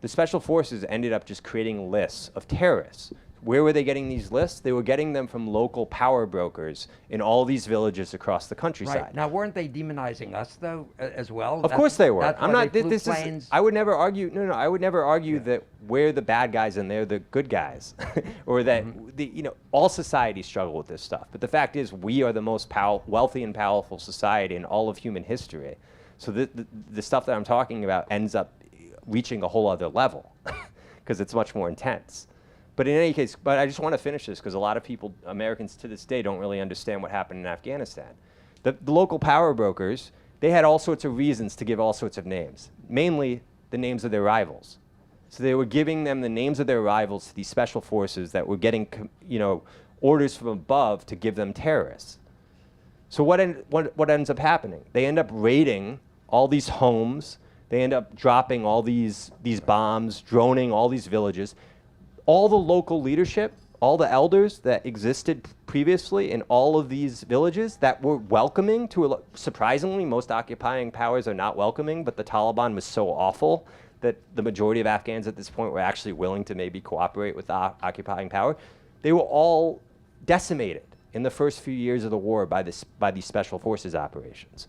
The special forces ended up just creating lists of terrorists. Where were they getting these lists? They were getting them from local power brokers in all these villages across the countryside. Right. Now, weren't they demonizing us, though, as well? Of course they were. That's I'm why not. they flew This planes. is. I would never argue. No, I would never argue that we're the bad guys and they're the good guys, or that all societies struggle with this stuff. But the fact is, we are the most wealthy and powerful society in all of human history. So the stuff that I'm talking about ends up reaching a whole other level because it's much more intense. But in any case, I just want to finish this because a lot of people, Americans to this day, don't really understand what happened in Afghanistan. The local power brokers, they had all sorts of reasons to give all sorts of names, mainly the names of their rivals. So they were giving them the names of their rivals to these special forces that were getting, orders from above to give them terrorists. So what ends up happening? They end up raiding all these homes. They end up dropping all these bombs, droning all these villages. All the local leadership, all the elders that existed previously in all of these villages that were welcoming to surprisingly, most occupying powers are not welcoming, but the Taliban was so awful that the majority of Afghans at this point were actually willing to maybe cooperate with the occupying power. They were all decimated in the first few years of the war by these special forces operations.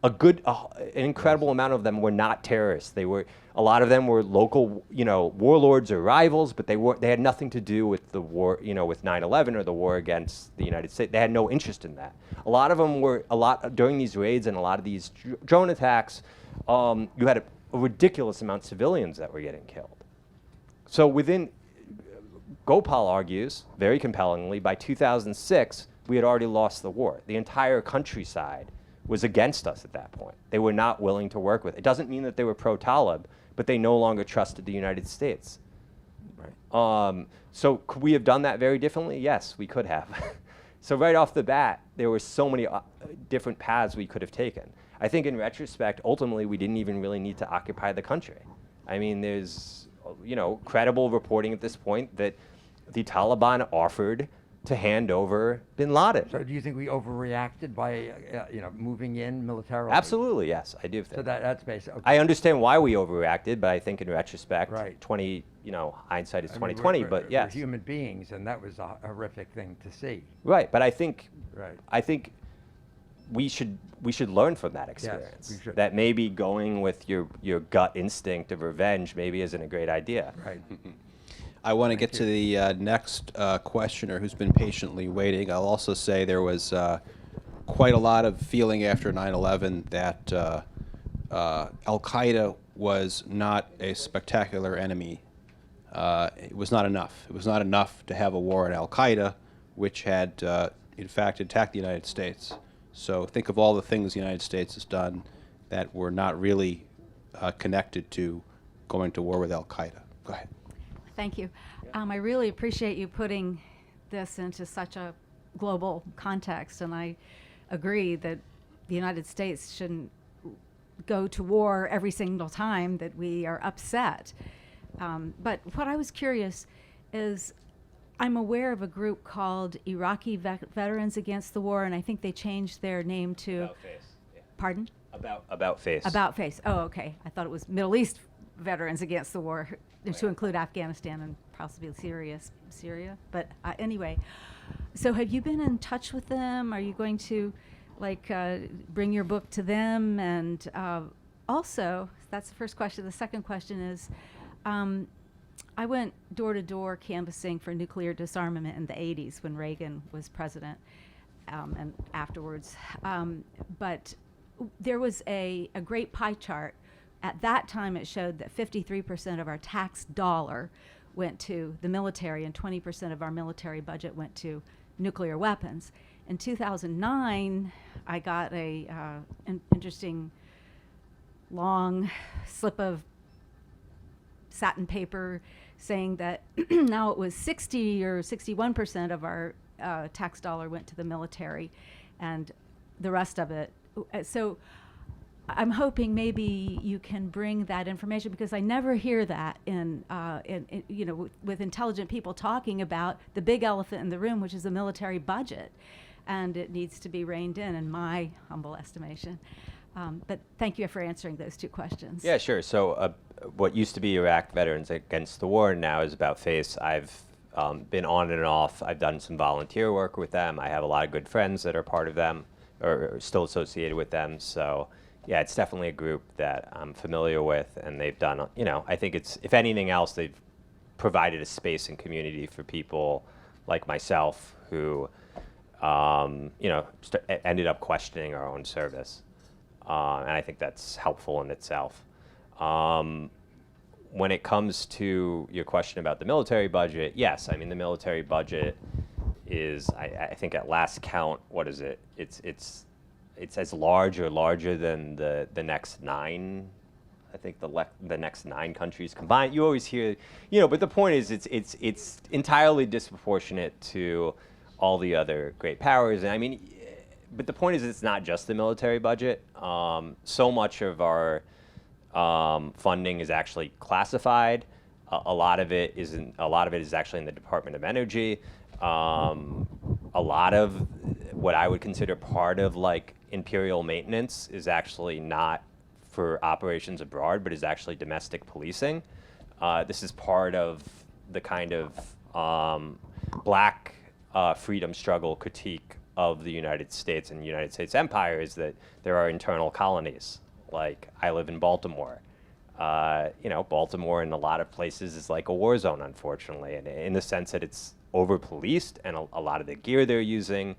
An incredible amount of them were not terrorists. A lot of them were local, warlords or rivals, but they had nothing to do with the war, with 9/11 or the war against the United States. They had no interest in that. A lot of them were during these raids and a lot of these drone attacks. You had a ridiculous amount of civilians that were getting killed. So Gopal argues very compellingly, by 2006 we had already lost the war. The entire countryside was against us at that point. They were not willing to work with it. It doesn't mean that they were pro-Talib, but they no longer trusted the United States. Right. So could we have done that very differently? Yes, we could have. So right off the bat, there were so many different paths we could have taken. I think in retrospect, ultimately, we didn't even really need to occupy the country. I mean, there's credible reporting at this point that the Taliban offered to hand over bin Laden. So do you think we overreacted by, moving in militarily? Absolutely, yes, I do think. So that's basic. Okay. I understand why we overreacted, but I think in retrospect, Right. hindsight is I mean, 2020. we're- But yes, we're human beings, and that was a horrific thing to see. right. But I think Right. we should learn from that experience. we should. That maybe going with your gut instinct of revenge maybe isn't a great idea. Right. I want to get to the next questioner who's been patiently waiting. I'll also say there was quite a lot of feeling after 9/11 that Al-Qaeda was not a spectacular enemy. It was not enough. It was not enough to have a war on Al-Qaeda, which had, in fact, attacked the United States. So think of all the things the United States has done that were not really connected to going to war with Al-Qaeda. Go ahead. Thank you. I really appreciate you putting this into such a global context, and I agree that the United States shouldn't go to war every single time that we are upset. But what I was curious is, I'm aware of a group called Iraqi Veterans Against the War, and I think they changed their name to... About face. Yeah. Pardon? About face. About Face. Oh, okay. I thought it was Middle East Veterans Against the War, to include Afghanistan and possibly Syria. But anyway, so have you been in touch with them? Are you going to bring your book to them? And also, that's the first question. The second question is, I went door to door canvassing for nuclear disarmament in the 80s when Reagan was president, and afterwards. But there was a great pie chart. At that time, it showed that 53% of our tax dollar went to the military and 20% of our military budget went to nuclear weapons. In 2009, I got an interesting long slip of satin paper saying that now it was 60 or 61% of our tax dollar went to the military, and the rest of it. So I'm hoping maybe you can bring that information, because I never hear that in with intelligent people talking about the big elephant in the room, which is the military budget, and it needs to be reined in my humble estimation. But thank you for answering those two questions. Yeah, sure. So what used to be Iraq Veterans Against the War now is About Face. I've been on and off. I've done some volunteer work with them. I have a lot of good friends that are part of them or still associated with them. So yeah, it's definitely a group that I'm familiar with, and they've done, I think it's, if anything else, they've provided a space and community for people like myself who, ended up questioning our own service. And I think that's helpful in itself. When it comes to your question about the military budget, yes, I mean, the military budget is, I think at last count, what is it? It's as large or larger than the next 9, I think the next 9 countries combined. You always hear, but the point is it's entirely disproportionate to all the other great powers. And I mean, but the point is it's not just the military budget. So much of our funding is actually classified. A lot of it is actually in the Department of Energy. A lot of what I would consider part of like imperial maintenance is actually not for operations abroad, but is actually domestic policing. This is part of the kind of black freedom struggle critique of the United States and the United States empire, is that there are internal colonies. Like, I live in Baltimore. Baltimore in a lot of places is like a war zone, unfortunately, and in the sense that it's over-policed, and a lot of the gear they're using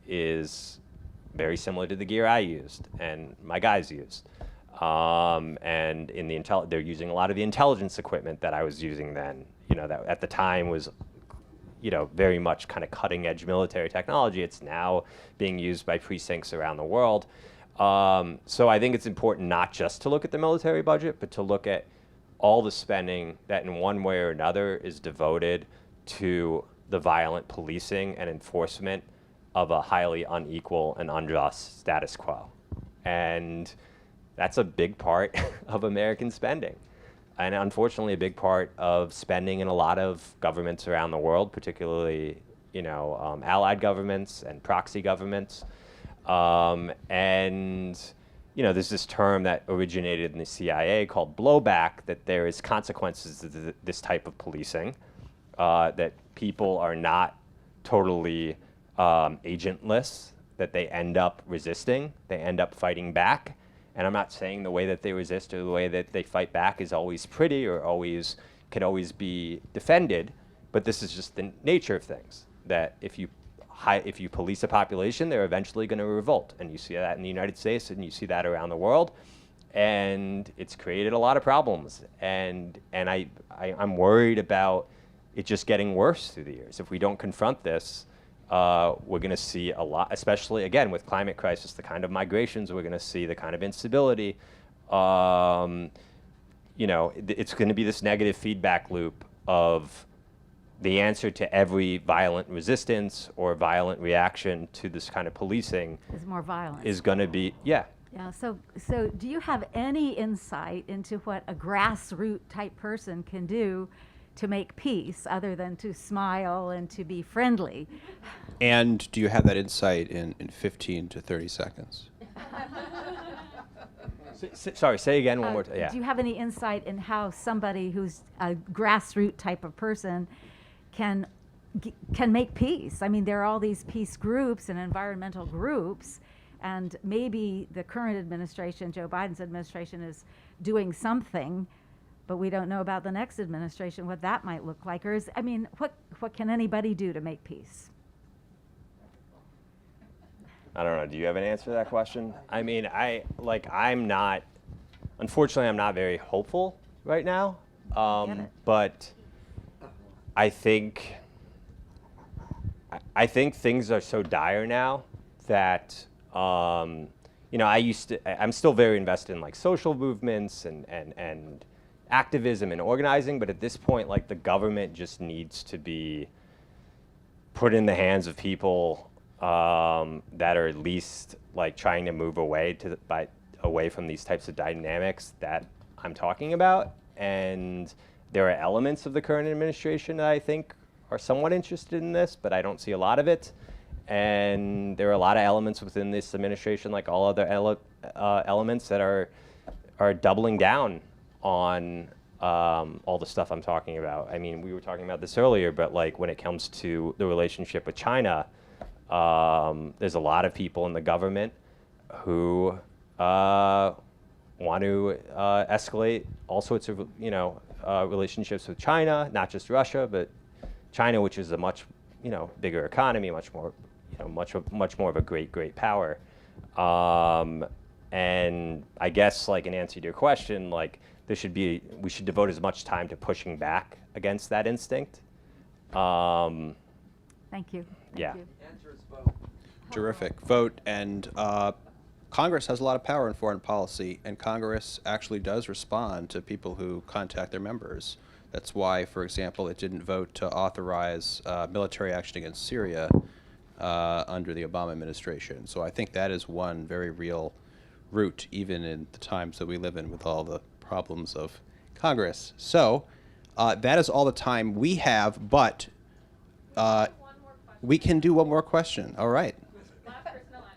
is very similar to the gear I used and my guys used. And in the they're using a lot of the intelligence equipment that I was using then, that at the time was very much kind of cutting edge military technology. It's now being used by precincts around the world. So I think it's important not just to look at the military budget, but to look at all the spending that in one way or another is devoted to the violent policing and enforcement of a highly unequal and unjust status quo. And that's a big part of American spending. And unfortunately, a big part of spending in a lot of governments around the world, particularly, allied governments and proxy governments. There's this term that originated in the CIA called blowback, that there is consequences to this type of policing, that people are not totally agentless, that they end up resisting, they end up fighting back. And I'm not saying the way that they resist or the way that they fight back is always pretty or can always be defended, but this is just the nature of things, that if you police a population, they're eventually going to revolt. And you see that in the United States, and you see that around the world. And it's created a lot of problems. And I'm worried about it just getting worse through the years. If we don't confront this, we're going to see a lot, especially, again, with climate crisis, the kind of migrations we're going to see, the kind of instability. It's going to be this negative feedback loop of the answer to every violent resistance or violent reaction to this kind of policing Is more violence. is going to be, yeah. Yeah. So do you have any insight into what a grassroots type person can do to make peace, other than to smile and to be friendly? And do you have that insight in 15 to 30 seconds? Sorry, say again one more time. Yeah. Do you have any insight in how somebody who's a grassroots type of person can make peace? I mean, there are all these peace groups and environmental groups, and maybe the current administration, Joe Biden's administration, is doing something, but we don't know about the next administration, what that might look like. Or what can anybody do to make peace? I don't know. Do you have an answer to that question? I mean, unfortunately, I'm not very hopeful right now. But I think things are so dire now that, I'm still very invested in like social movements and activism and organizing, but at this point, like, the government just needs to be put in the hands of people that are at least like trying to move away away from these types of dynamics that I'm talking about. And there are elements of the current administration that I think are somewhat interested in this, but I don't see a lot of it. And there are a lot of elements within this administration, like all other elements, that are doubling down on all the stuff I'm talking about. I mean, we were talking about this earlier, but like when it comes to the relationship with China, there's a lot of people in the government who want to escalate all sorts of, relationships with China, not just Russia, but China, which is a much, bigger economy, much more, much more of a great power. And I guess, like, in answer to your question, like, we should devote as much time to pushing back against that instinct. Thank you. Yeah. Thank you. Terrific. Vote. And Congress has a lot of power in foreign policy, and Congress actually does respond to people who contact their members. That's why, for example, it didn't vote to authorize military action against Syria under the Obama administration. So I think that is one very real root, even in the times that we live in with all the problems of Congress. So that is all the time we have, but we can do one more question. All right.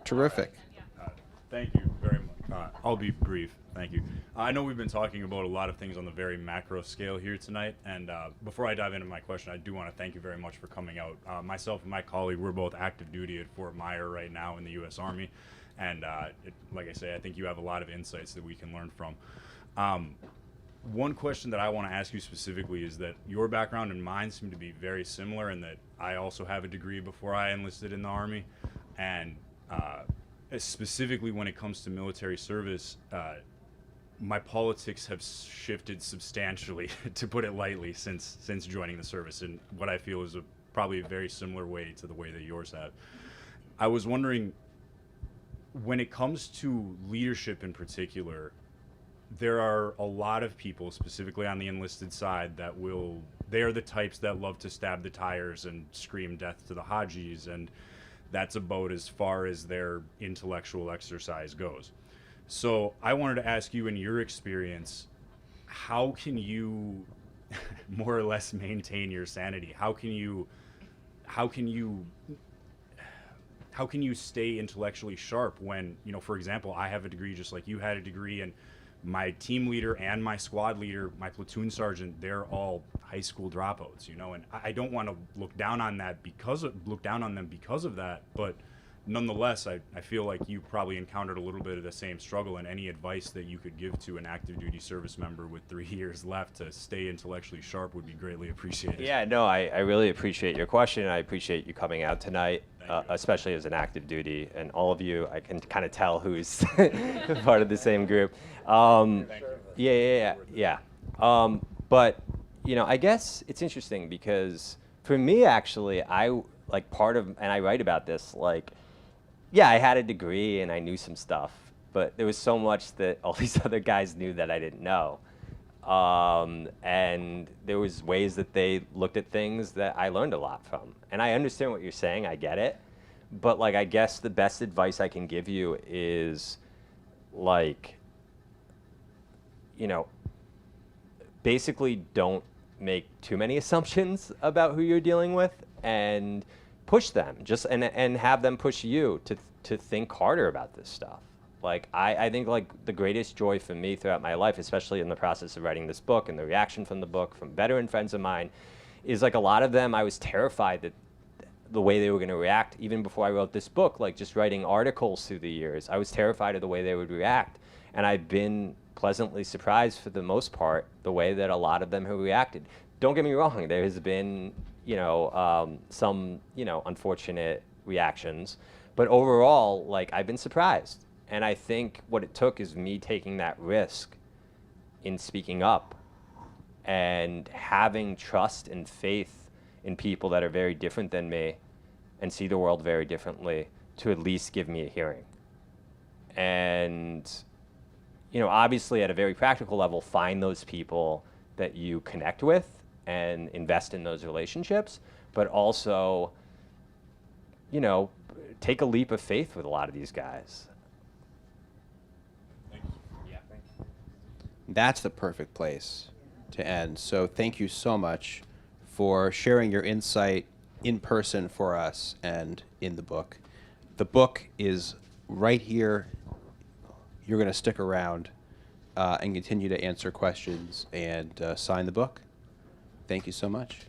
Terrific. Thank you very much. I'll be brief. Thank you. I know we've been talking about a lot of things on the very macro scale here tonight, and before I dive into my question, I do want to thank you very much for coming out. Myself and my colleague, we're both active duty at Fort Myer right now in the U.S. Army, and like I say, I think you have a lot of insights that we can learn from. One question that I want to ask you specifically is that your background and mine seem to be very similar in that I also have a degree before I enlisted in the Army, and specifically when it comes to military service, my politics have shifted substantially, to put it lightly, since joining the service, in what I feel is probably a very similar way to the way that yours have. I was wondering, when it comes to leadership in particular, there are a lot of people, specifically on the enlisted side, they are the types that love to stab the tires and scream death to the Hajis, and that's about as far as their intellectual exercise goes. So I wanted to ask you, in your experience, how can you more or less maintain your sanity? How can you stay intellectually sharp when, for example, I have a degree just like you had a degree, and my team leader and my squad leader, my platoon sergeant, they're all high school dropouts, and I don't want to look down on them because of that, but nonetheless, I feel like you probably encountered a little bit of the same struggle, and any advice that you could give to an active duty service member with 3 years left to stay intellectually sharp would be greatly appreciated. Yeah, no, I really appreciate your question, and I appreciate you coming out tonight, especially as an active duty, and all of you, I can kind of tell who's part of the same group. Yeah. But, I guess it's interesting because for me, actually, I write about this, I had a degree and I knew some stuff, but there was so much that all these other guys knew that I didn't know. And there was ways that they looked at things that I learned a lot from. And I understand what you're saying, I get it. But I guess the best advice I can give you is basically don't make too many assumptions about who you're dealing with, and push them, and have them push you to think harder about this stuff. I think the greatest joy for me throughout my life, especially in the process of writing this book and the reaction from the book from veteran friends of mine, is a lot of them, I was terrified that the way they were going to react even before I wrote this book, just writing articles through the years. I was terrified of the way they would react, and I've been pleasantly surprised for the most part the way that a lot of them have reacted. Don't get me wrong, there has been some unfortunate reactions, but overall, I've been surprised. And I think what it took is me taking that risk in speaking up and having trust and faith in people that are very different than me and see the world very differently to at least give me a hearing. And obviously at a very practical level, find those people that you connect with and invest in those relationships, but also you know, take a leap of faith with a lot of these guys. That's the perfect place to end. So thank you so much for sharing your insight in person for us and in the book. The book is right here. You're going to stick around and continue to answer questions and sign the book. Thank you so much.